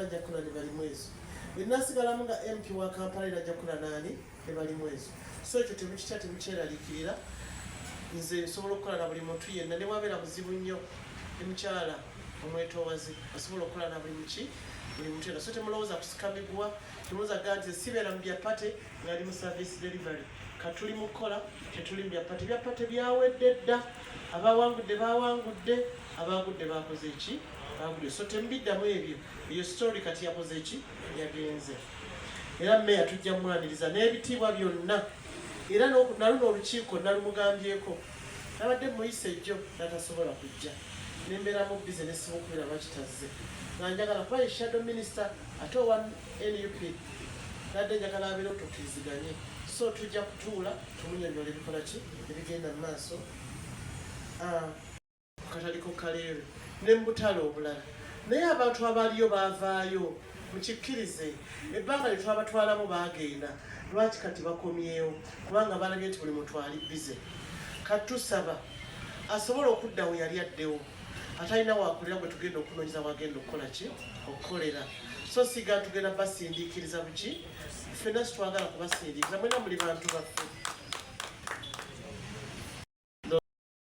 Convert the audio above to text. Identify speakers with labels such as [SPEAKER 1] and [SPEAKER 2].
[SPEAKER 1] ajja kula ne bali mwezi binasigalamu nga MP wa Kampala ajja kula nani ne bali mwezi so ekyo temukitya temukyeraliikirira nze nsobola okukola na buli muntu yenna ne wabeera buzibu nnyo emukyala omwetoowaze asobola okukola na buli muntu yenna so temulowooza kusikamigwa temulowooza nti sibeera mu byapate ngaali mu service delivery katuli mu kukola tetuli mu byapate byawedde dda abawangudde bawangudde abagudde bakoze eki bagudde so tembiddamu eyo story kati yakoze eki yagenze era mmeya tujja mwaniriza n'ebitiibwa byonna era naluno olukiiko nalumugambyeko nabadde muyise ejjo natasobola kujja nembeera mu bizinesi mukubira bakitazze nga njagala kuba ye shadow minister ate owa NUP nadde njagala abeera otukiriziganye so tujja kutuula tumunyonyola ebikola ki ebigenda mu maaso kataliko kaleere ne mubutale obulala naye abantu abaliyo baavaayo mukikkirize ebbanga lyetwabatwalamu baagenda lwaki kati bakomyewo kubanga balabye nti buli muntu ali bize katusaba asobola okuddawo yali addewo atalina wakulira gwe tugenda okunoonyeza wagenda okukola ki okukolera so siga tugenda basindiikiriza buki ffenna situwagala kubasindiikiriza mwena muli bantu baffe